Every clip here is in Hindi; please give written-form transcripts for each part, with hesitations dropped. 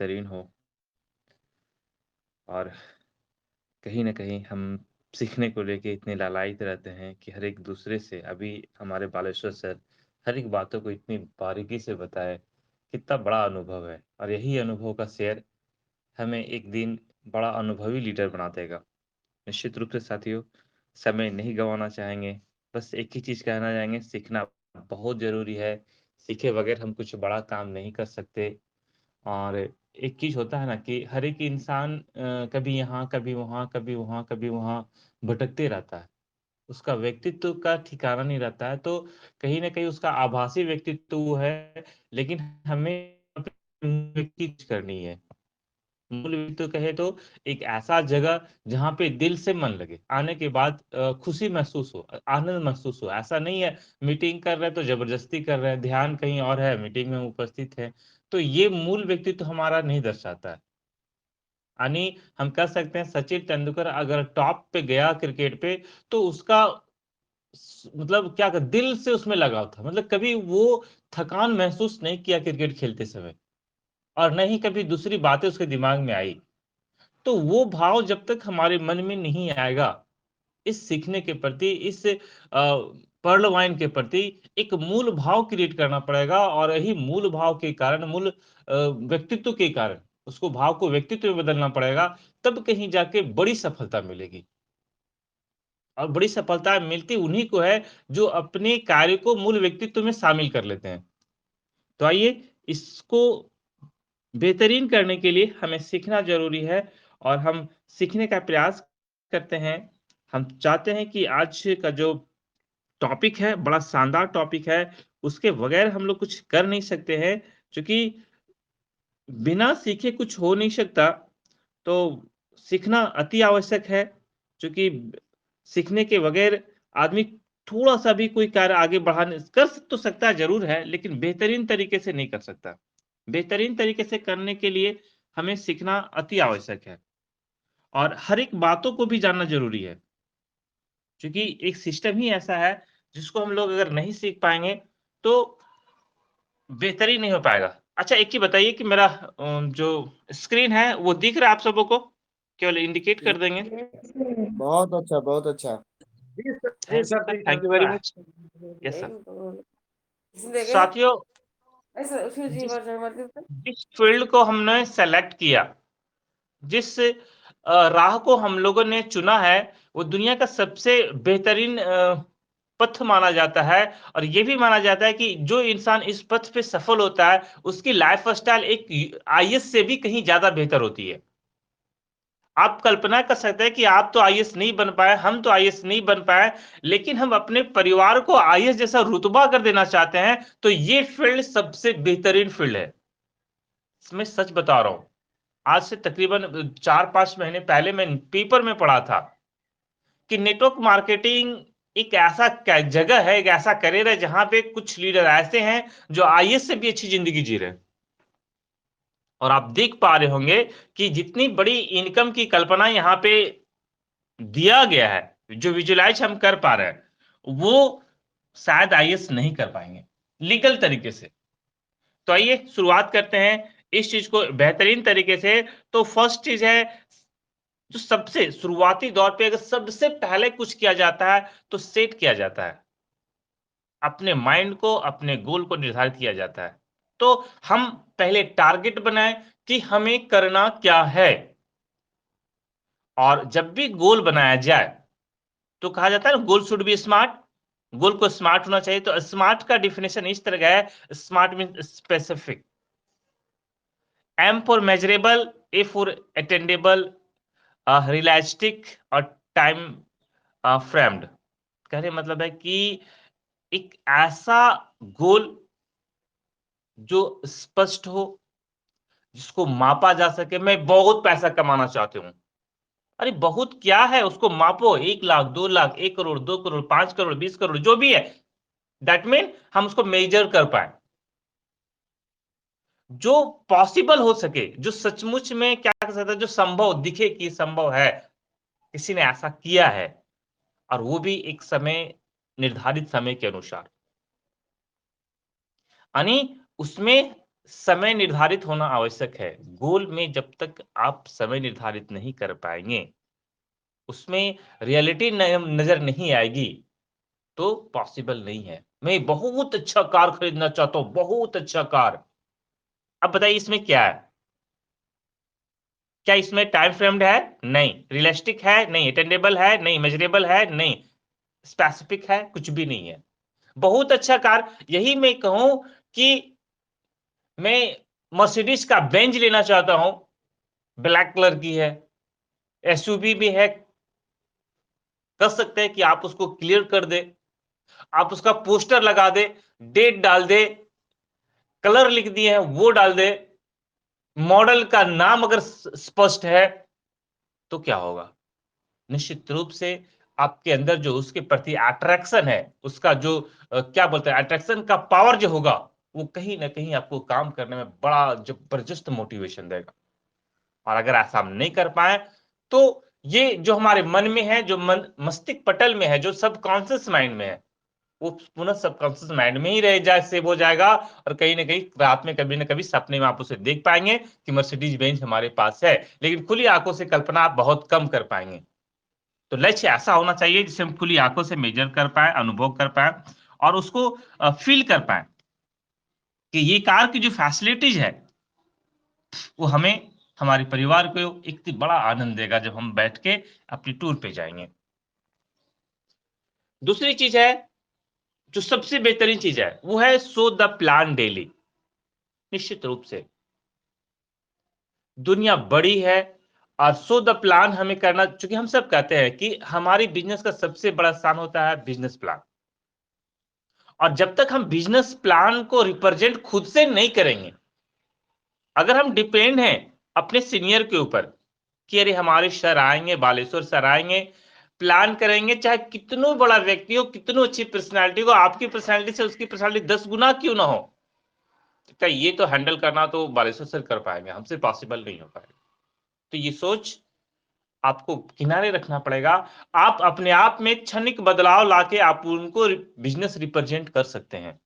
बेहतरीन हो और कहीं न कहीं हम सीखने को लेके इतने लालायित रहते हैं कि हर एक दूसरे से अभी हमारे बालेश्वर सर हर एक बातों को इतनी बारीकी से बताए, कितना बड़ा अनुभव है और यही अनुभव का शेयर हमें एक दिन बड़ा अनुभवी लीडर बना देगा। निश्चित रूप से साथियों, समय नहीं गँवाना चाहेंगे, बस एक ही चीज़ कहना चाहेंगे, सीखना बहुत ज़रूरी है। सीखे बगैर हम कुछ बड़ा काम नहीं कर सकते। और एक चीज़ होता है ना कि हर एक इंसान कभी यहाँ, कभी वहाँ, कभी वहाँ, कभी वहाँ भटकते रहता है। उसका व्यक्तित्व का ठिकाना नहीं रहता है, तो कहीं न कहीं उसका आभासी व्यक्तित्व वो है, लेकिन हमें अपनी चीज़ करनी है। मूल व्यक्तित्व कहे तो एक ऐसा जगह जहाँ पे दिल से मन लगे, आने के बाद खुशी महसूस हो, आनंद महसूस हो। ऐसा नहीं है मीटिंग कर रहे हैं तो ज़बरदस्ती कर रहे हैं, ध्यान कहीं और है, मीटिंग में उपस्थित है। तो ये मूल व्यक्तित्व हमारा नहीं दर्शाता है। यानी हम कह सकते हैं सचिन तेंदुलकर अगर टॉप पे गया क्रिकेट पे तो उसका मतलब क्या दिल से उसमें लगाव था। मतलब कभी वो थकान महसूस नहीं किया क्रिकेट खेलते समय और न ही कभी दूसरी बातें उसके दिमाग में आई। तो वो भाव जब तक हमारे मन में नहीं आएगा, इस सीखने के प्रति, इस पर्ल वाइन के प्रति एक मूल भाव क्रिएट करना पड़ेगा और यही मूल भाव के कारण, मूल व्यक्तित्व के कारण, उसको भाव को व्यक्तित्व में बदलना पड़ेगा, तब कहीं जाके बड़ी सफलता मिलेगी। और बड़ी सफलता मिलती उन्हीं को है, जो अपने कार्य को मूल व्यक्तित्व में शामिल कर लेते हैं। तो आइए, इसको बेहतरीन करने के लिए हमें सीखना ज़रूरी है और हम सीखने का प्रयास करते हैं। हम चाहते हैं कि आज का जो टॉपिक है, बड़ा शानदार टॉपिक है, उसके बगैर हम लोग कुछ कर नहीं सकते हैं, क्योंकि बिना सीखे कुछ हो नहीं सकता, तो सीखना अति आवश्यक है, क्योंकि सीखने के बगैर आदमी थोड़ा-सा भी कोई कार्य आगे बढ़ाने कर तो सकता है ज़रूर है, लेकिन बेहतरीन तरीके से नहीं कर सकता। बेहतरीन तरीके से करने के लिए हमें सीखना अति आवश्यक है और हर एक बातों को भी जानना ज़रूरी है, क्योंकि एक सिस्टम ही ऐसा है, जिसको हम लोग अगर नहीं सीख पाएँगे, तो बेहतरीन नहीं हो पाएगा। अच्छा एक चीज़ बताइए कि मेरा जो स्क्रीन है, वो दिख रहा है आप सबों को? केवल इंडिकेट कर देंगे। बहुत अच्छा, बहुत अच्छा। Thank you sir, thank you very much. Yes sir. साथियों, जिस जिस फ़ील्ड को हमने सेलेक्ट किया, जिस राह को हम लोगों ने चुना है, वो दुनिया का सबसे बेहतरीन पथ माना जाता है और ये भी माना जाता है कि जो इंसान इस पथ पे सफल होता है, उसकी लाइफ़स्टाइल एक आईएएस से भी कहीं ज़्यादा बेहतर होती है। आप कल्पना कर सकते हैं कि आप तो आईएएस नहीं बन पाए, हम तो आईएएस नहीं बन पाए, लेकिन हम अपने परिवार को आईएएस जैसा रुतबा कर देना चाहते हैं, तो ये फ़ील्ड सबसे बेहतरीन फ़ील्ड है। मैं सच बता रहा हूँ। आज से तकरीबन 4-5 महीने पहले मैं पेपर में पढ़ा था कि नेटवर्क मार्केटिंग एक ऐसा जगह है, एक ऐसा करियर है जहाँ पे कुछ लीडर ऐसे हैं जो आईएएस से भी अच्छी ज़िंदगी जी रहे हैं। और आप देख पा रहे होंगे कि जितनी बड़ी इनकम की कल्पना यहाँ पे दिया गया है, जो विजुअलाइज़ हम कर पा रहे हैं, वो शायद आईएएस नहीं कर पाएँगे, लीगल तरीके से। तो आइए शुरुआत करते हैं इस चीज़ को बेहतरीन तरीके से। तो फर्स्ट चीज़ है, जो सबसे शुरुआती दौर पे अगर सबसे पहले कुछ किया जाता है, तो सेट किया जाता है। अपने माइंड को, अपने गोल को निर्धारित किया जाता है। तो हम पहले टारगेट बनाएँ कि हमें करना क्या है? और जब भी गोल बनाया जाए, तो कहा जाता है ना गोल शुड बी स्मार्ट, गोल को स्मार्ट होना चाहिए। तो स्मार्ट का डेफिनिशन इस तरह का है, SMART means specific, M for measurable, A for attendable, realistic और टाइम फ्रेम्ड। कहने का मतलब है कि एक ऐसा गोल जो स्पष्ट हो, जिसको मापा जा सके। मैं बहुत पैसा कमाना चाहती हूँ। अरे बहुत क्या है, उसको मापो। 1 लाख, 2 लाख, 1 करोड़, 2 करोड़, 5 करोड़, 20 करोड़, जो भी है। दैट मीन हम उसको मेजर कर पाएँ। जो पॉसिबल हो सके, जो सचमुच में क्या कह सकते हैं, जो संभव दिखे कि संभव है, किसी ने ऐसा किया है और वो भी एक समय, निर्धारित समय के अनुसार। यानी उसमें समय निर्धारित होना आवश्यक है। गोल में जब तक आप समय निर्धारित नहीं कर पाएँगे, उसमें रियलिटी नज़र नहीं आएगी, तो पॉसिबल नहीं है। मैं बहुत अच्छा कार खरीदना चाहता हूँ, बहुत अच्छा कार। अब बताइए इसमें क्या है? क्या इसमें टाइम फ्रेम्ड है? नहीं। रियलिस्टिक है? नहीं। अटेन्डेबल है? नहीं। मेज़रेबल है? नहीं। स्पेसिफिक है? कुछ भी नहीं है। बहुत अच्छा कार यही मैं कहूँ कि मैं मर्सिडीज़ का बेंज लेना चाहता हूँ, ब्लैक कलर की है, एसयूवी भी है, कर सकते हैं कि आप उसको क्लियर कर दें, आप उसका पोस्टर लगा दें, डेट डाल दें, कलर लिख दिए हैं वो डाल दें, मॉडल का नाम अगर स्पष्ट है, तो क्या होगा? निश्चित रूप से आपके अंदर जो उसके प्रति अट्रैक्शन है, उसका जो क्या बोलते हैं अट्रैक्शन का पावर जो होगा, वो कहीं न कहीं आपको काम करने में बड़ा ज़बरदस्त मोटिवेशन देगा। और अगर ऐसा हम नहीं कर पाएँ, तो ये जो हमारे मन में है, जो मन मस्तिष्क पटल में है, जो सबकॉन्शियस माइंड में है, वो पुनः सबकॉन्शियस माइंड में ही रह जाए सेव हो जाएगा और कहीं न कहीं रात में कभी न कभी सपने में आप उसे देख पाएँगे कि मर्सिडीज़ बेंज हमारे पास है। लेकिन खुली आँखों से कल्पना आप बहुत कम कर पाएँगे। तो लक्ष्य ऐसा होना चाहिए जिसे हम खुली आँखों से मेज़र कर पाएँ, अनुभव कर पाएँ और उसको फ़ील कर पाएँ कि ये कार की जो फैसिलिटीज़ है, वो हमें, हमारे परिवार को एक तो बड़ा आनंद देगा जब हम बैठ के अपनी टूर पे जाएँगे। दूसरी चीज़ है, जो सबसे बेहतरीन चीज़ है, वो है सो द प्लान डेली। निश्चित रूप से, दुनिया बड़ी है और सो द प्लान हमें करना चूँकि हम सब कहते हैं कि हमारी बिज़नेस का सबसे बड़ा स्थान होता है बिज़नेस प्लान। और जब तक हम बिज़नेस प्लान को रिप्रेज़ेंट खुद से नहीं करेंगे, अगर हम डिपेंड हैं अपने सीनियर के ऊपर कि अरे हमारे सर आएँगे, बालेश्वर सर आएँगे, प्लान करेंगे चाहे कितनो बड़ा व्यक्ति हो, कितनो अच्छी पर्सनैलिटी हो, आपकी पर्सनैलिटी से उसकी पर्सनैलिटी 10 गुना क्यों ना हो, क्या ये तो हैंडल करना तो बालेश्वर सर कर पाएँगे, हमसे पॉसिबल नहीं हो पाएगा। तो ये सोच आपको किनारे रखना पड़ेगा। आप अपने आप में क्षणिक बदलाव लाके आप उनको बिज़नेस रिप्रेज़ेंट कर सकते हैं।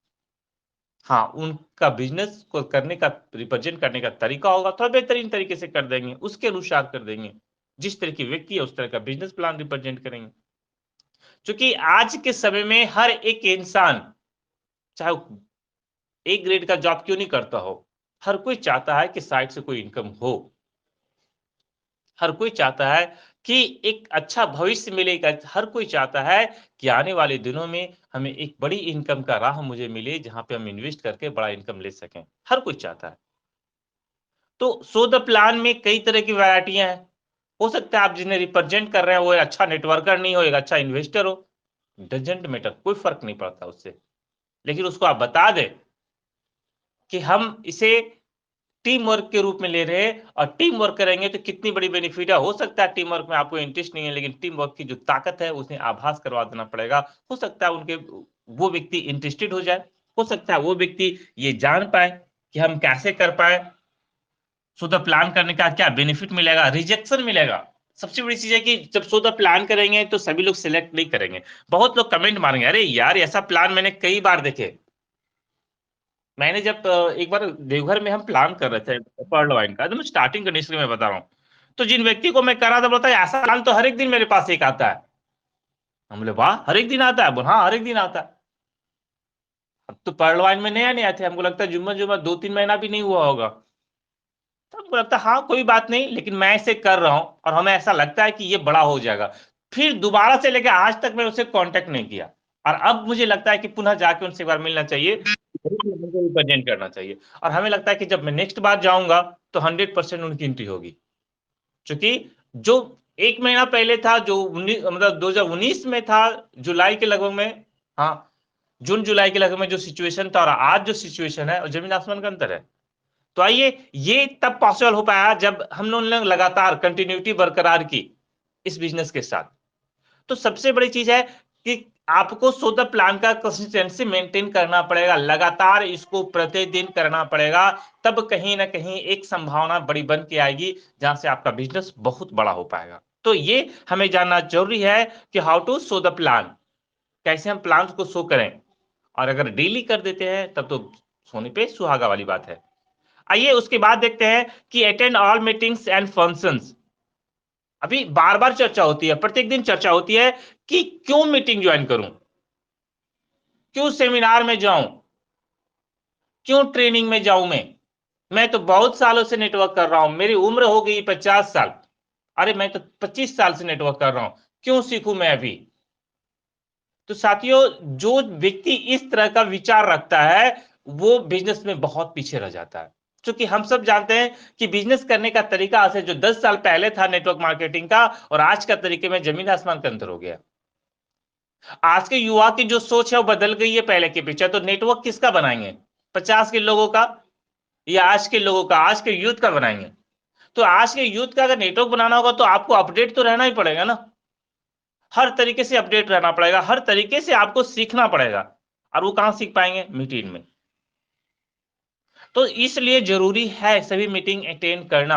हाँ, उनका बिज़नेस को करने का रिप्रेज़ेंट करने का तरीका होगा, थोड़ा बेहतरीन तरीके से कर देंगे, उसके अनुसार कर देंगे। जिस तरह की व्यक्ति है, उस तरह का बिज़नेस प्लान रिप्रेज़ेंट करेंगे। चूँकि आज के समय में हर एक इंसान, चाहे वो ए ग्रेड का जॉब क्यों नहीं करता हो, हर कोई चाहता है कि साइड से कोई इनकम हो। हर कोई चाहता है कि एक अच्छा भविष्य मिलेगा। हर कोई चाहता है कि आने वाले दिनों में हमें एक बड़ी इनकम का राह मुझे मिले, जहाँ पे हम इन्वेस्ट करके बड़ा इनकम ले सकें। हर कोई चाहता है। तो सो द प्लान में कई तरह की वैरायटियाँ हैं। हो सकता है आप जिन्हें रिप्रेज़ेंट कर रहे हैं, वो एक अच्छा नेटवर्कर नहीं हो, एक अच्छा इन्वेस्टर हो, डज़न्ट मैटर, कोई फ़र्क नहीं पड़ता उससे। लेकिन उसको आप बता दें कि हम इसे टीम वर्क के रूप में ले रहे हैं और टीम वर्क करेंगे तो कितनी बड़ी बेनिफिट है। हो सकता है टीम वर्क में आपको इंटरेस्ट नहीं है, लेकिन टीम वर्क की जो ताकत है उसे आभास करवा देना पड़ेगा। हो सकता है उनके वो व्यक्ति इंटरेस्टेड हो जाए, हो सकता है वो व्यक्ति ये जान पाए कि हम कैसे कर पाएँ, सो द प्लान करने का क्या बेनिफिट मिलेगा, रिजेक्शन मिलेगा। सबसे बड़ी चीज़ है कि जब सो द प्लान करेंगे तो सभी लोग सिलेक्ट नहीं करेंगे। बहुत लोग कमेंट मारेंगे, "अरे यार! ऐसा प्लान मैंने कई बार देखे।" मैंने जब एक बार देवघर में हम प्लान कर रहे थे पर्ल वाइन का, एकदम स्टार्टिंग कंडीशन में बता रहा हूँ। तो जिन व्यक्ति को मैं करा था बोलता है ऐसा प्लान तो हर एक दिन मेरे पास एक आता है। हम बोले वाह! हर एक दिन आता है? बोले हाँ, हर एक दिन आता है। अब तो पर्ल वाइन में नया-नया थे, हमको लगता है जुम्मा-जुम्मा 2-3 महीना भी नहीं हुआ होगा। तो हमको लगता है हाँ, कोई बात नहीं लेकिन मैं इसे कर रहा हूँ और हमें ऐसा लगता है कि ये बड़ा हो जाएगा। फिर दोबारा से लेके आज तक मैंने उसे कॉन्टैक्ट नहीं किया और अब मुझे लगता है कि पुनः जाके उनसे एक बार मिलना चाहिए, रिप्रेजेंट करना चाहिए और हमें लगता है कि जब मैं नेक्स्ट बार जाऊँगा तो 100% उनकी एंट्री होगी। चूँकि जो 1 महीना पहले था जो मतलब 2019 में था जुलाई के लगभग में हाँ, जून-जुलाई के लगभग में जो सिचुएशन था और आज जो सिचुएशन है, ज़मीन-आसमान का अंतर है। तो आइए ये तब पॉसिबल हो पाया जब हम लोगों ने लगातार कंटिन्यूटी बरकरार की इस बिज़नेस के साथ। तो सबसे बड़ी चीज़ है कि आपको सो द प्लान का कंसिस्टेंसी मेंटेन करना पड़ेगा, लगातार इसको प्रतिदिन करना पड़ेगा, तब कहीं न कहीं एक संभावना बड़ी बन के आएगी, जहाँ से आपका बिज़नेस बहुत बड़ा हो पाएगा। तो ये हमें जानना ज़रूरी है कि how to so the plan, कैसे हम प्लान्स को शो करें और अगर डेली कर देते हैं, तब तो सोने पे सुहागा वाली बात है। आइए उसके बाद देखते हैं कि attend all meetings and functions. अभी बार बार चर्चा होती है, प्रत्येक दिन चर्चा होती है कि क्यों मीटिंग ज्वाइन करूं, क्यों सेमिनार में जाऊं, क्यों ट्रेनिंग में जाऊं। मैं तो बहुत सालों से नेटवर्क कर रहा हूं, मेरी उम्र हो गई 50 साल। अरे मैं तो 25 साल से नेटवर्क कर रहा हूं, क्यों सीखूं मैं अभी। तो साथियों, जो व्यक्ति इस तरह का विचार रखता है वो बिजनेस में बहुत पीछे रह जाता है। क्योंकि हम सब जानते हैं कि बिजनेस करने का तरीका आज से जो 10 साल पहले था नेटवर्क मार्केटिंग का और आज का तरीके में जमीन आसमान का अंतर हो गया। आज के युवा की जो सोच है वो बदल गई है पहले के पीछे। तो नेटवर्क किसका बनाएंगे, 50 के लोगों का या आज के लोगों का, आज के यूथ का बनाएंगे। तो आज के यूथ का अगर नेटवर्क बनाना होगा तो आपको अपडेट तो रहना ही पड़ेगा ना। हर तरीके से अपडेट रहना पड़ेगा, हर तरीके से आपको सीखना पड़ेगा। और वो कहां सीख पाएंगे, मीटिंग में। तो इसलिए जरूरी है सभी मीटिंग अटेंड करना।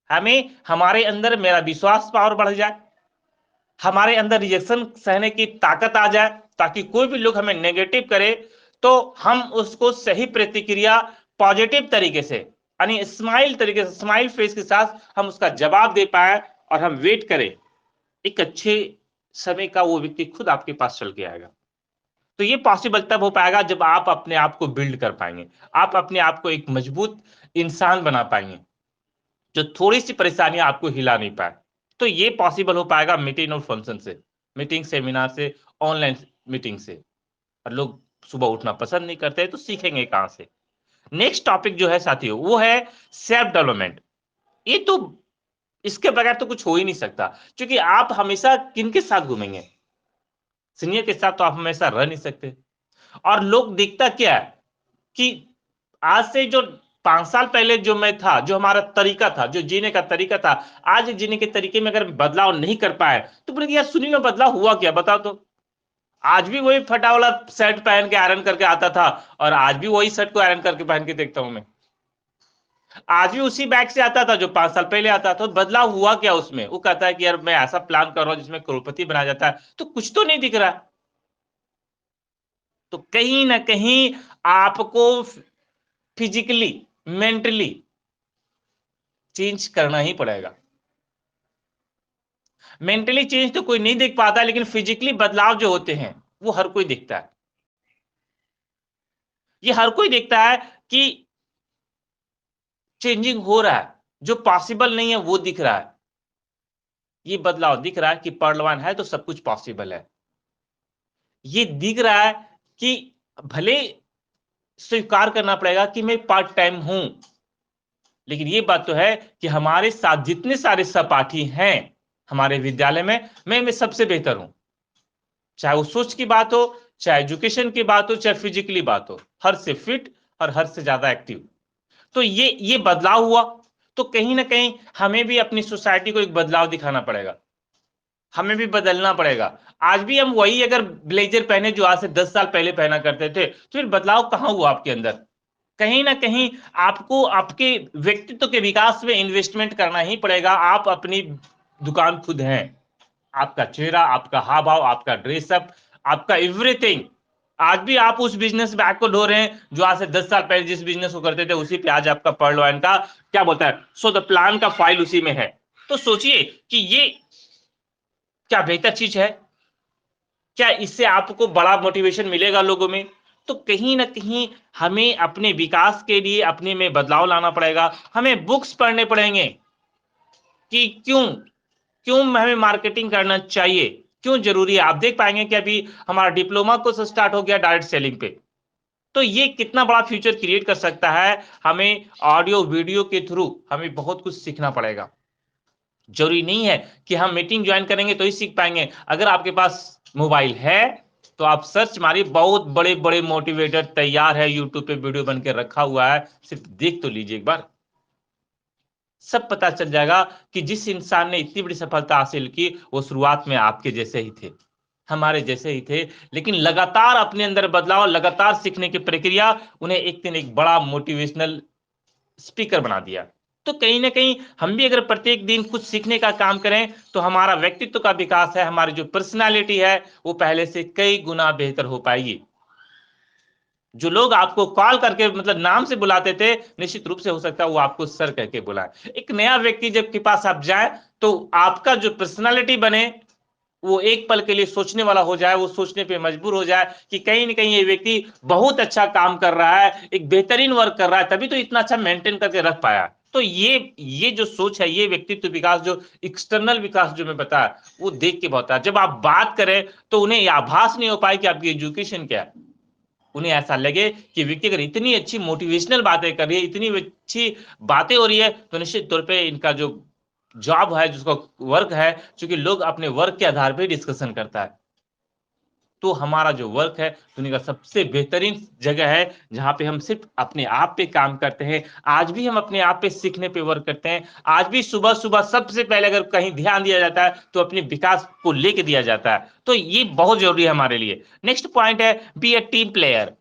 हमें हमारे अंदर मेरा विश्वास पावर बढ़ जाए, हमारे अंदर रिजेक्शन सहने की ताकत आ जाए, ताकि कोई भी लोग हमें नेगेटिव करे तो हम उसको सही प्रतिक्रिया पॉजिटिव तरीके से, यानी स्माइल तरीके से, स्माइल फेस के साथ हम उसका जवाब दे पाए और हम वेट करें। एक अच्छे समय का वो व्यक्ति खुद आपके पास चल के आएगा। तो ये पॉसिबल तब हो पाएगा जब आप अपने आप को बिल्ड कर पाएंगे, आप अपने आप को एक मजबूत इंसान बना पाएंगे जो थोड़ी सी परेशानियां आपको हिला नहीं पाए। तो ये पॉसिबल हो पाएगा मीटिंग और फंक्शन से, मीटिंग सेमिनार से, ऑनलाइन मीटिंग से। और लोग सुबह उठना पसंद नहीं करते तो सीखेंगे कहां से। नेक्स्ट टॉपिक जो है साथियों वो है सेल्फ डेवलपमेंट। ये तो इसके बगैर तो कुछ हो ही नहीं सकता, क्योंकि आप हमेशा किनके साथ घूमेंगे, सीनियर के साथ तो आप हमेशा रह नहीं सकते। और लोग दिखता क्या है कि आज से जो 5 साल पहले जो मैं था, जो हमारा तरीका था, जो जीने का तरीका था, आज जीने के तरीके में अगर बदलाव नहीं कर पाए तो बोले यार सुनिए में बदलाव हुआ क्या, बताओ तो। आज भी वही फटा वाला शर्ट पहन के आयरन करके आता था और आज भी वही शर्ट को आयरन करके पहन के देखता हूं मैं। आज भी उसी बैग से आता था जो 5 साल पहले आता था। तो बदलाव हुआ क्या उसमें, वो कहता है कि यार मैं ऐसा प्लान कर रहा हूं जिसमें करोड़पति बना जाता है, तो कुछ तो नहीं दिख रहा। तो कहीं ना कहीं आपको फिजिकली, मेंटली चेंज करना ही पड़ेगा। मेंटली चेंज तो कोई नहीं देख पाता, लेकिन फिजिकली बदलाव जो होते हैं वो हर कोई देखता है। ये हर कोई देखता है कि चेंजिंग हो रहा है, जो पॉसिबल नहीं है वो दिख रहा है। ये बदलाव दिख रहा है कि पर्लवान है तो सब कुछ पॉसिबल है। ये दिख रहा है कि भले स्वीकार करना पड़ेगा कि मैं पार्ट टाइम हूं, लेकिन ये बात तो है कि हमारे साथ जितने सारे सहपाठी हैं हमारे विद्यालय में, मैं सबसे बेहतर हूं। चाहे वो सोच की बात हो, चाहे एजुकेशन की बात हो, चाहे फिजिकली बात हो, हर से फिट और हर से ज्यादा एक्टिव। तो ये बदलाव हुआ। तो कहीं ना कहीं हमें भी अपनी सोसाइटी को एक बदलाव दिखाना पड़ेगा, हमें भी बदलना पड़ेगा। आज भी हम वही अगर ब्लेजर पहने जो आज से 10 साल पहले पहना करते थे, तो फिर बदलाव कहां हुआ आपके अंदर। कहीं ना कहीं आपको आपके व्यक्तित्व के विकास में इन्वेस्टमेंट करना ही पड़ेगा। आप अपनी दुकान खुद हैं, आपका चेहरा, आपका हाव भाव, आपका ड्रेसअप, आपका एवरीथिंग। आज भी आप उस बिजनेस बैग को ढो रहे हैं जो आज से 10 साल पहले जिस बिजनेस को करते थे उसी पे आज आपका पर्ल वाइन का क्या बोलता है, सो द प्लान का फाइल उसी में है। तो सोचिए कि ये क्या बेहतर चीज है, क्या इससे आपको बड़ा मोटिवेशन मिलेगा लोगों में। तो कहीं ना कहीं हमें अपने विकास के लिए अपने में बदलाव लाना पड़ेगा। हमें बुक्स पढ़ने पड़ेंगे कि क्यों क्यों हमें मार्केटिंग करना चाहिए, क्यों जरूरी है। आप देख पाएंगे कि अभी हमारा डिप्लोमा कोर्स स्टार्ट हो गया डायरेक्ट सेलिंग पे। तो ये कितना बड़ा फ्यूचर क्रिएट कर सकता है। हमें ऑडियो वीडियो के थ्रू हमें बहुत कुछ सीखना पड़ेगा। जरूरी नहीं है कि हम मीटिंग ज्वाइन करेंगे तो ही सीख पाएंगे। अगर आपके पास मोबाइल है तो आप सर्च मारिए, बहुत बड़े बड़े मोटिवेटर तैयार है, यूट्यूब पे वीडियो बन के रखा हुआ है, सिर्फ देख तो लीजिए एक बार, सब पता चल जाएगा कि जिस इंसान ने इतनी बड़ी सफलता हासिल की वो शुरुआत में आपके जैसे ही थे, हमारे जैसे ही थे। लेकिन लगातार अपने अंदर बदलाव, लगातार सीखने की प्रक्रिया उन्हें एक दिन एक बड़ा मोटिवेशनल स्पीकर बना दिया। तो कहीं ना कहीं हम भी अगर प्रत्येक दिन कुछ सीखने का काम करें तो हमारा व्यक्तित्व का विकास है, हमारी जो पर्सनालिटी है वो पहले से कई गुना बेहतर हो पाएगी। जो लोग आपको कॉल करके मतलब नाम से बुलाते थे, निश्चित रूप से हो सकता है वो आपको सर कह के बुलाए। एक नया व्यक्ति जब के पास आप जाए, तो आपका जो पर्सनालिटी बने, वो एक पल के लिए सोचने वाला हो जाए, वो सोचने पे मजबूर हो जाए कि कहीं न कहीं ये व्यक्ति बहुत अच्छा काम कर रहा है, एक बेहतरीन वर्क कर रहा है, तभी तो इतना अच्छा मेंटेन करके रख पाया। तो ये जो सोच है, ये व्यक्तित्व विकास जो एक्सटर्नल विकास जो मैं बताया, वो देख के बहुत है। जब आप बात करें, तो उन्हें ये आभास नहीं हो पाए कि आपकी एजुकेशन क्या है। उन्हें ऐसा लगे कि व्यक्ति अगर इतनी अच्छी मोटिवेशनल बातें कर रही है, इतनी अच्छी बातें हो रही है, तो निश्चित तौर पे इनका जो जॉब है, जिसका वर्क है, चूँकि लोग अपने वर्क के आधार पे डिस्कशन करता है। तो हमारा जो वर्क है, दुनिया का सबसे बेहतरीन जगह है, जहाँ पे हम सिर्फ़ अपने आप पे काम करते हैं। आज भी हम अपने आप पे सीखने पे वर्क करते हैं। आज भी सुबह-सुबह सबसे पहले अगर कहीं ध्यान दिया जाता है, तो अपने विकास को लेके दिया जाता है। तो ये बहुत ज़रूरी है हमारे लिए। नेक्स्ट पॉइंट है, बी अ टीम प्लेयर।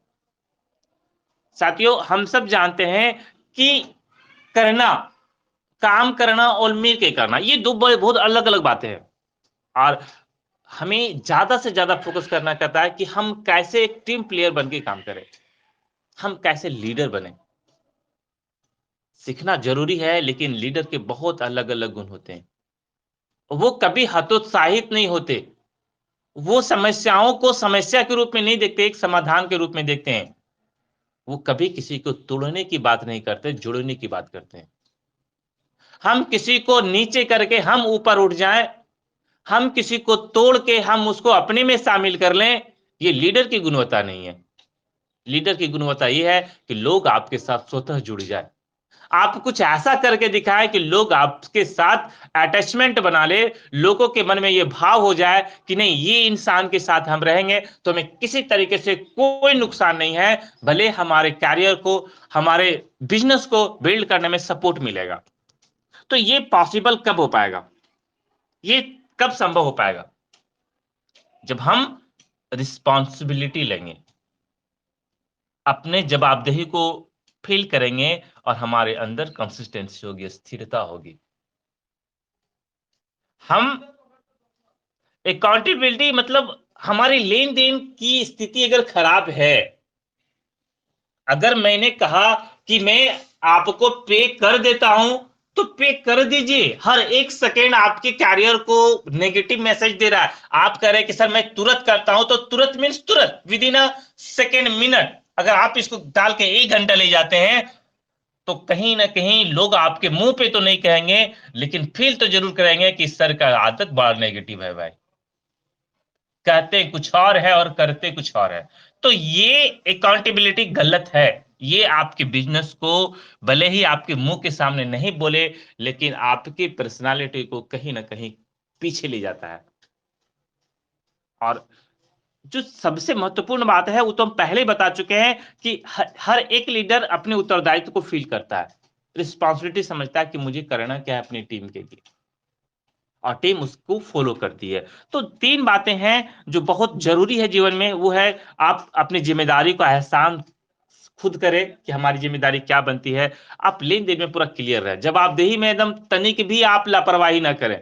साथियों, हम सब जानते हैं कि करना, काम करना और मिल के करना, ये 2 बड़े बहुत अलग-अलग बातें हैं। और हमें ज़्यादा से ज़्यादा फ़ोकस करना कहता है कि हम कैसे एक टीम प्लेयर बन के काम करें, हम कैसे लीडर बनें। सीखना ज़रूरी है, लेकिन लीडर के बहुत अलग-अलग गुण होते हैं। वो कभी हतोत्साहित नहीं होते। वो समस्याओं को समस्या के रूप में नहीं देखते, एक समाधान के रूप में देखते हैं। वो कभी किसी को तोड़ने की बात नहीं करते, जोड़ने की बात करते हैं। हम किसी को नीचे करके हम ऊपर उठ जाएँ, हम किसी को तोड़ के हम उसको अपने में शामिल कर लें, ये लीडर की गुणवत्ता नहीं है। लीडर की गुणवत्ता ये है कि लोग आपके साथ स्वतः जुड़ जाएँ। आप कुछ ऐसा करके दिखाएँ कि लोग आपके साथ अटैचमेंट बना लें, लोगों के मन में ये भाव हो जाए कि नहीं, ये इंसान के साथ हम रहेंगे तो हमें किसी तरीके से कोई नुकसान नहीं है, भले हमारे करियर को, हमारे बिज़नेस को बिल्ड करने में सपोर्ट मिलेगा। तो ये पॉसिबल कब हो पाएगा? ये कब संभव हो पाएगा? जब हम रिस्पॉन्सिबिलिटी लेंगे, अपने जवाबदेही को फ़ील करेंगे और हमारे अंदर कंसिस्टेंसी होगी, स्थिरता होगी। हम अकाउंटेबिलिटी मतलब हमारी लेन-देन की स्थिति अगर खराब है, अगर मैंने कहा कि मैं आपको पे कर देता हूं, तो पे कर दीजिए। हर एक सेकेंड आपके कैरियर को नेगेटिव मैसेज दे रहा है। आप कह रहे हैं कि सर मैं तुरंत करता हूं, तो तुरंत मीन्स तुरंत, with in a second, minute. अगर आप इसको डाल के 1 घंटा ले जाते हैं, तो कहीं ना कहीं लोग आपके मुंह पे तो नहीं कहेंगे, लेकिन फील तो जरूर करेंगे कि सर का आदत बड़ा नेगेटिव है भाई। कहते कुछ और है और करते कुछ और है। तो ये अकाउंटेबिलिटी गलत है। ये आपके बिज़नेस को भले ही आपके मुँह के सामने नहीं बोले, लेकिन आपकी पर्सनैलिटी को कहीं न कहीं पीछे ले जाता है। और जो सबसे महत्वपूर्ण बात है, वो तो हम पहले ही बता चुके हैं कि हर एक लीडर अपने उत्तरदायित्व को फ़ील करता है। रिस्पॉन्सिबिलिटी समझता है कि मुझे करना क्या है अपनी टीम के लिए। और टीम उसको फॉलो करती है। तो 3 बातें हैं जो बहुत ज़रूरी है जीवन में, वो है आप अपनी ज़िम्मेदारी का एहसान खुद करें कि हमारी ज़िम्मेदारी क्या बनती है। आप लेन-देन में पूरा क्लियर रहें। जवाबदेही में एकदम तनिक भी आप लापरवाही ना करें।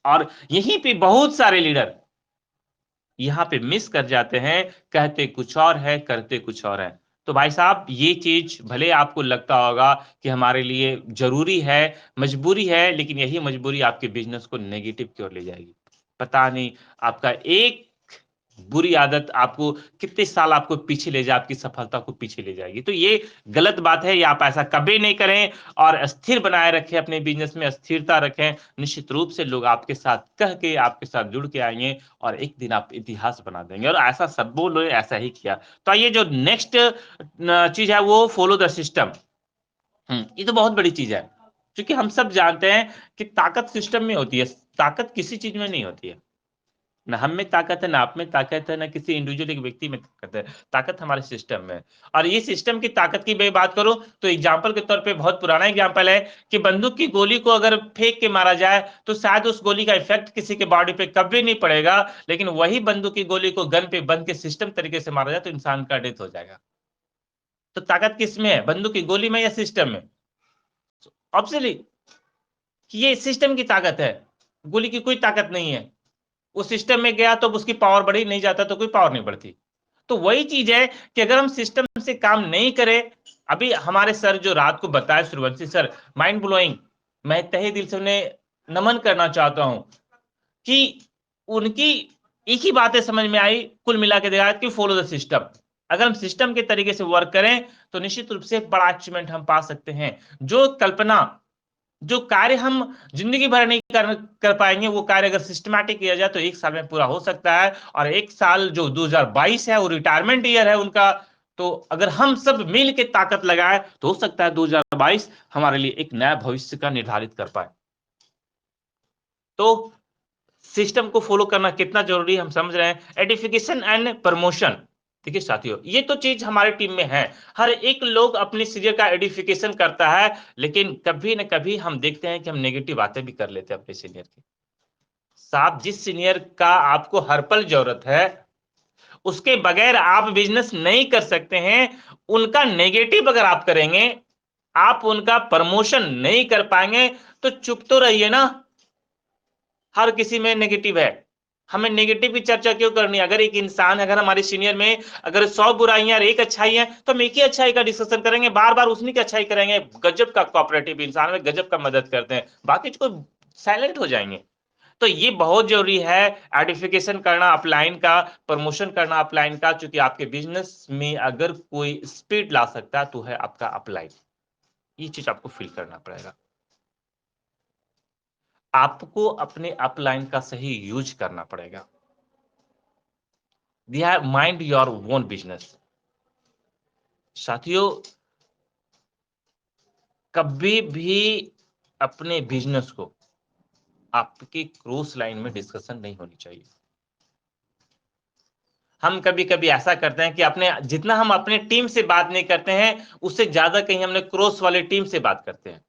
और यहीं पे बहुत सारे लीडर यहाँ पे मिस कर जाते हैं, कहते कुछ और है, करते कुछ और है। तो भाई साहब, ये चीज़ भले आपको लगता होगा कि हमारे लिए ज़रूरी है, मजबूरी है, लेकिन यही मजबूरी आपके बिज़नेस को नेगेटिव की ओर ले जाएगी। पता नहीं आपका एक बुरी आदत आपको कितने साल आपको पीछे ले जाए, आपकी सफलता को पीछे ले जाएगी। तो ये गलत बात है, ये आप ऐसा कभी नहीं करें और स्थिर बनाए रखें, अपने बिज़नेस में स्थिरता रखें। निश्चित रूप से लोग आपके साथ कह के, आपके साथ जुड़ के आएँगे और एक दिन आप इतिहास बना देंगे और ऐसा सबों ने ऐसा ही किया। तो आइए जो नेक्स्ट चीज़ है वो फॉलो द सिस्टम। ये तो बहुत बड़ी चीज़ है। क्योंकि हम सब जानते हैं कि ताकत सिस्टम में होती है, ताकत किसी चीज़ में नहीं होती है। ना हम में ताकत है, ना आप में ताकत है, ना किसी इंडिविजुअल एक व्यक्ति में ताकत है। ताकत हमारे सिस्टम में है। और ये सिस्टम की ताकत की मैं बात करूँ, तो एग्ज़ाम्पल के तौर पे बहुत पुराना एग्ज़ाम्पल है कि बंदूक की गोली को अगर फेंक के मारा जाए, तो शायद उस गोली का इफ़ेक्ट किसी के बॉडी पे कभी नहीं पड़ेगा, लेकिन वही बंदूक की गोली को गन पे बंद के सिस्टम तरीके से मारा जाए, तो इंसान का डेथ हो जाएगा। तो ताकत किसमें है? बंदूक की गोली में या सिस्टम में? ऑब्वियसली कि ये सिस्टम की ताकत है, गोली की कोई ताकत नहीं है। वो सिस्टम में गया तो उसकी पावर बढ़ी, नहीं जाता तो कोई पावर नहीं बढ़ती। तो वही चीज है कि अगर हम सिस्टम से काम नहीं करें, अभी हमारे सर जो रात को बताए सूर्यवंशी सर, माइंड ब्लोइंग, मैं तहे दिल से उन्हें नमन करना चाहता हूं कि उनकी एक ही बातें समझ में आई, कुल मिला के देखा कि फॉलो द सिस्टम। अगर हम सिस्टम के तरीके से वर्क करें तो निश्चित रूप से बड़ा अचीवमेंट हम पा सकते हैं। जो कल्पना, जो कार्य हम जिंदगी भर नहीं कर पाएंगे, वो कार्य अगर सिस्टमैटिक किया जाए तो एक साल में पूरा हो सकता है। और एक साल जो 2022 है वो रिटायरमेंट ईयर है उनका, तो अगर हम सब मिल के ताकत लगाए तो हो सकता है 2022 हमारे लिए एक नया भविष्य का निर्धारित कर पाए। तो सिस्टम को फॉलो करना कितना जरूरी है हम समझ रहे हैं। एडिफिकेशन एंड प्रमोशन, देखिए साथियों, ये तो चीज हमारे टीम में है। हर एक लोग अपने सीनियर का एडिफिकेशन करता है, लेकिन कभी ना कभी हम देखते हैं कि हम नेगेटिव बातें भी कर लेते हैं अपने सीनियर की। साहब, जिस सीनियर का आपको हर पल जरूरत है, उसके बगैर आप बिजनेस नहीं कर सकते हैं। उनका नेगेटिव अगर आप करेंगे, आप उनका प्रमोशन नहीं कर पाएंगे, तो चुप तो रहिए ना। हर किसी में नेगेटिव है, हमें नेगेटिव की चर्चा क्यों करनी है? अगर एक इंसान, अगर हमारे सीनियर में अगर 100 बुराइयां और एक अच्छाई है, तो हम एक ही अच्छाई का डिस्कशन करेंगे, बार बार उसी की अच्छाई करेंगे। गजब का कोऑपरेटिव इंसान में, गजब का मदद करते हैं, बाकी को साइलेंट हो जाएंगे। तो ये बहुत जरूरी है, आइडेंटिफिकेशन करना अपलाइन का, प्रमोशन करना अपलाइन का, क्योंकि आपके बिजनेस में अगर कोई स्पीड ला सकता है तो है आपका अपलाइन। ये चीज आपको फील करना पड़ेगा। आपको अपने अपलाइन का सही यूज करना पड़ेगा। Mind your own business. साथियों, कभी भी अपने बिजनेस को आपकी क्रॉस लाइन में डिस्कशन नहीं होनी चाहिए। हम कभी कभी ऐसा करते हैं कि अपने जितना हम अपने टीम से बात नहीं करते हैं, उससे ज्यादा कहीं हमने क्रॉस वाले टीम से बात करते हैं,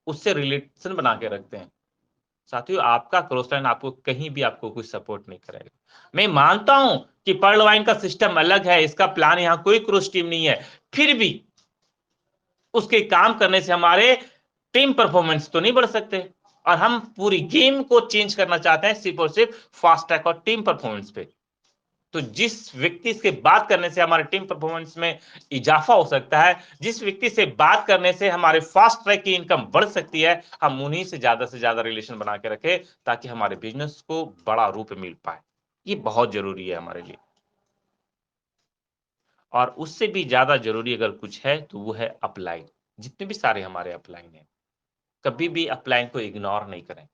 उससे रिलेशन बना के रखते हैं। साथियों, आपका क्रॉस लाइन आपको कहीं भी आपको कोई सपोर्ट नहीं करेगा। मैं मानता हूं कि पर्ल वाइन का सिस्टम अलग है, इसका प्लान यहां कोई क्रॉस टीम नहीं है, फिर भी उसके काम करने से हमारे टीम परफॉर्मेंस तो नहीं बढ़ सकते। और हम पूरी गेम को चेंज करना चाहते हैं सिर्फ और सिर्फ फास्ट ट्रैक और टीम परफॉर्मेंस पे। तो जिस व्यक्ति से बात करने से हमारे टीम परफॉर्मेंस में इजाफा हो सकता है, जिस व्यक्ति से बात करने से हमारे फास्ट ट्रैक की इनकम बढ़ सकती है, हम उन्हीं से ज्यादा रिलेशन बना के रखें, ताकि हमारे बिजनेस को बड़ा रूप मिल पाए। ये बहुत जरूरी है हमारे लिए। और उससे भी ज्यादा जरूरी अगर कुछ है तो वो है अपलाइन। जितने भी सारे हमारे अपलाइन है, कभी भी अपलाइन को इग्नोर नहीं करें।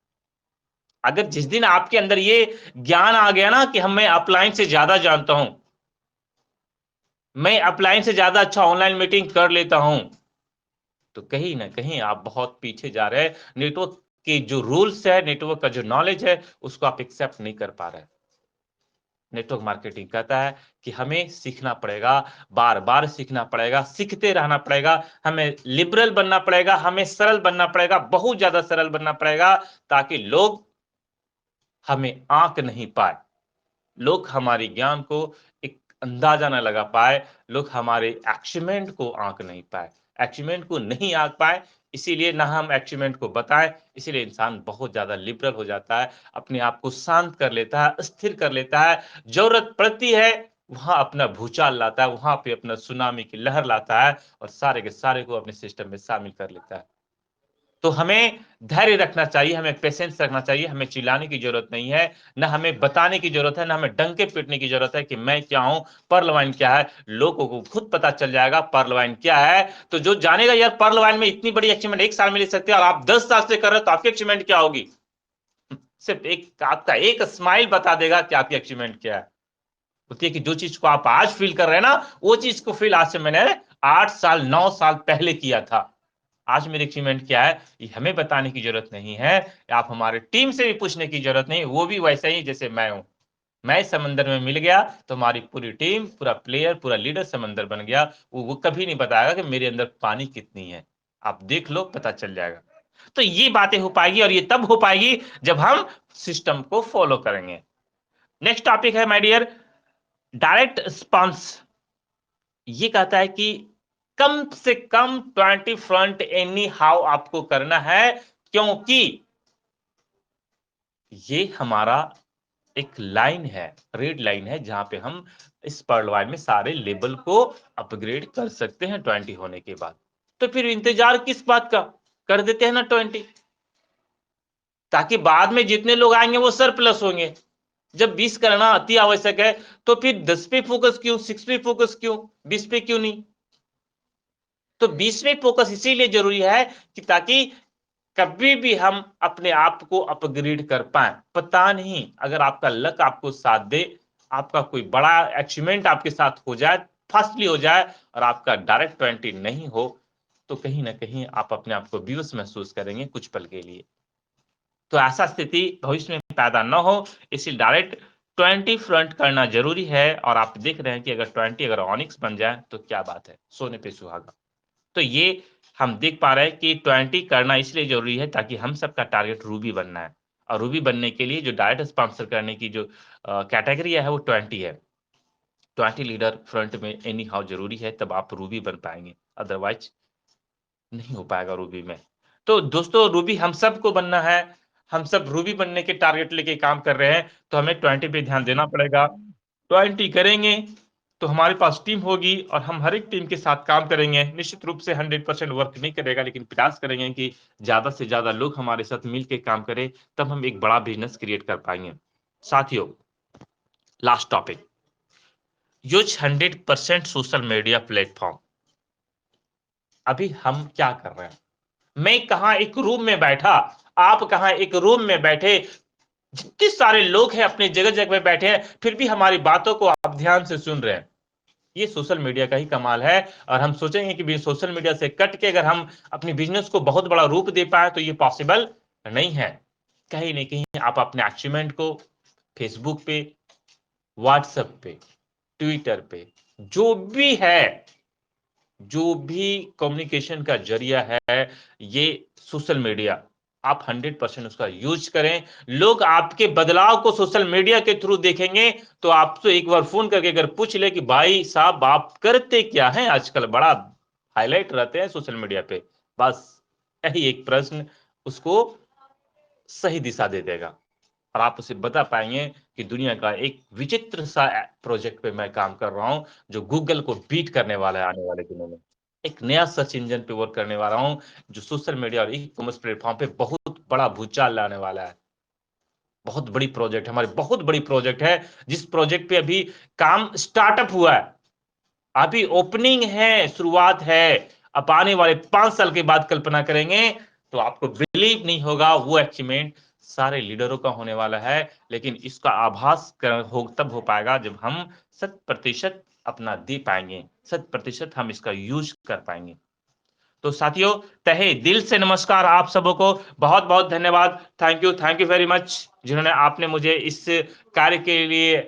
अगर जिस दिन आपके अंदर ये ज्ञान आ गया ना कि हम मैं अपलाइन से ज्यादा जानता हूं, मैं अपलाइन से ज्यादा अच्छा ऑनलाइन मीटिंग कर लेता हूं, तो कहीं ना कहीं आप बहुत पीछे जा रहे हैं। नेटवर्क के जो रूल्स है, नेटवर्क का जो नॉलेज है, उसको आप एक्सेप्ट नहीं कर पा रहे हैं। नेटवर्क मार्केटिंग कहता है कि हमें सीखना पड़ेगा, बार बार सीखना पड़ेगा, सीखते रहना पड़ेगा, हमें लिबरल बनना पड़ेगा, हमें सरल बनना पड़ेगा, बहुत ज्यादा सरल बनना पड़ेगा, ताकि लोग हमें आंक नहीं पाए, लोग हमारे ज्ञान को एक अंदाजा ना लगा पाए, लोग हमारे अचीवमेंट को आंक नहीं पाए, अचीवमेंट को नहीं आंक पाए। इसीलिए ना हम अचीवमेंट को बताएं, इसीलिए इंसान बहुत ज्यादा लिबरल हो जाता है, अपने आप को शांत कर लेता है, स्थिर कर लेता है। जरूरत पड़ती है वहां अपना भूचाल लाता है, वहां पे अपना सुनामी की लहर लाता है, और सारे के सारे को अपने सिस्टम में शामिल कर लेता है। तो हमें धैर्य रखना चाहिए, हमें पेशेंस रखना चाहिए, हमें चिल्लाने की जरूरत नहीं है, ना हमें बताने की जरूरत है, ना हमें डंके पीटने की जरूरत है कि मैं क्या हूं, पर्ल वाइन क्या है। लोगों को खुद पता चल जाएगा पर्ल वाइन क्या है। तो जो जानेगा यार पर्ल वाइन में इतनी बड़ी अचीवमेंट एक साल में ले सकते हैं, और आप 10 साल से कर रहे हो, तो आपकी अचीवमेंट क्या होगी? सिर्फ एक आपका एक स्माइल बता देगा कि आपकी अचीवमेंट क्या है। होती है कि जो चीज को आप आज फील कर रहे हैं ना, वो चीज को फील आज से मैंने 8 साल 9 साल पहले किया था। आज मेरी अचीवमेंट क्या है, ये हमें बताने की जरूरत नहीं है। आप हमारे टीम से भी पूछने की जरूरत नहीं, वो भी वैसे ही जैसे मैं हूं। मैं समंदर में मिल गया तो हमारी पूरी टीम, पूरा प्लेयर, पूरा लीडर समंदर बन गया। वो कभी नहीं बताएगा कि मेरे अंदर पानी कितनी है। आप देख लो, पता चल जाएगा। तो ये बातें हो पाएगी, और ये तब हो पाएगी जब हम सिस्टम को फॉलो करेंगे। नेक्स्ट टॉपिक है माय डियर, डायरेक्ट रिस्पॉन्स। ये कहता है कि कम से कम 20 फ्रंट एनी हाउ आपको करना है, क्योंकि ये हमारा एक लाइन है, रेड लाइन है, जहां पे हम इस पर्ल वाइन में सारे लेवल को अपग्रेड कर सकते हैं 20 होने के बाद। तो फिर इंतजार किस बात का, कर देते हैं ना 20, ताकि बाद में जितने लोग आएंगे वो सरप्लस होंगे। जब 20 करना अति आवश्यक है तो फिर 10 पे फोकस क्यों, 6 पे फोकस क्यों, 20 पे क्यों नहीं? तो 20 पे फोकस इसीलिए जरूरी है कि ताकि कभी भी हम अपने आप को अपग्रेड कर पाए। पता नहीं अगर आपका लक आपको साथ दे, आपका कोई बड़ा अचीवमेंट आपके साथ हो जाए, फास्टली हो जाए और आपका डायरेक्ट 20 नहीं हो, तो कहीं ना कहीं आप अपने आप को विवश महसूस करेंगे कुछ पल के लिए। तो ऐसा स्थिति भविष्य में पैदा न हो, इसलिए डायरेक्ट 20 फ्रंट करना जरूरी है। और आप देख रहे हैं कि अगर 20 अगर ऑनिक्स बन जाए तो क्या बात है, सोने पे सुहागा। तो ये हम देख पा रहे हैं कि 20 करना इसलिए जरूरी है ताकि हम सबका टारगेट रूबी बनना है। और रूबी बनने के लिए जो डायरेक्ट स्पॉन्सर करने की जो कैटेगरी है वो 20 है। 20 लीडर फ्रंट में एनी हाउ जरूरी है, तब आप रूबी बन पाएंगे, अदरवाइज नहीं हो पाएगा रूबी में। तो दोस्तों रूबी हम सबको बनना है, हम सब रूबी बनने के टारगेट लेके काम कर रहे हैं, तो हमें 20 पे ध्यान देना पड़ेगा। 20 करेंगे तो हमारे पास टीम होगी और हम हर एक टीम के साथ काम करेंगे। निश्चित रूप से 100% वर्क नहीं करेगा, लेकिन प्रयास करेंगे कि ज्यादा से ज्यादा लोग हमारे साथ मिलकर काम करें, तब हम एक बड़ा बिजनेस क्रिएट कर पाएंगे। साथियों, last topic, use 100% social media platform. अभी हम क्या कर रहे हैं? मैं कहा एक रूम में बैठा, आप कहा एक रूम में बैठे, जितने सारे लोग हैं अपने जगह जगह में बैठे हैं, फिर भी हमारी बातों को आप ध्यान से सुन रहे हैं। ये सोशल मीडिया का ही कमाल है। और हम सोचेंगे कि सोशल मीडिया से कट के अगर हम अपनी बिजनेस को बहुत बड़ा रूप दे पाए तो ये पॉसिबल नहीं है। कहीं ना कहीं आप अपने अचीवमेंट को फेसबुक पे, व्हाट्सएप पे, ट्विटर पे, जो भी है, जो भी कम्युनिकेशन का जरिया है, ये सोशल मीडिया, आप 100% उसका यूज करें। लोग आपके बदलाव को सोशल मीडिया के थ्रू देखेंगे, तो आपसे एक बार फोन करके अगर पूछ ले कि भाई साहब आप करते क्या हैं आजकल, बड़ा हाईलाइट रहते हैं सोशल मीडिया पे, बस यही एक प्रश्न उसको सही दिशा दे देगा। और आप उसे बता पाएंगे कि दुनिया का एक विचित्र सा प्रोजेक्ट पे मैं काम कर रहा हूं, जो गूगल को बीट करने वाला है आने वाले दिनों में। एक नया सर्च इंजन पे वर्क करने वाला हूं, जो सोशल मीडिया और ई कॉमर्स प्लेटफॉर्म पे बहुत बड़ा भूचाल लाने वाला है। बहुत बड़ी प्रोजेक्ट है हमारी, बहुत बड़ी प्रोजेक्ट है, जिस प्रोजेक्ट पे अभी काम स्टार्टअप हुआ है, अभी ओपनिंग है, शुरुआत है। अब आने वाले 5 साल के बाद कल्पना करेंगे तो आपको बिलीव नहीं होगा, वो अचीवमेंट सारे लीडरों का होने वाला है। लेकिन इसका आभास तब हो पाएगा जब हम 100% अपना दे पाएंगे, 100% हम इसका यूज कर पाएंगे। तो साथियों, तहे दिल से नमस्कार आप सबों को, बहुत बहुत धन्यवाद। थैंक यू वेरी मच, जिन्होंने आपने मुझे इस कार्य के लिए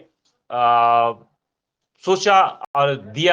सोचा और दिया।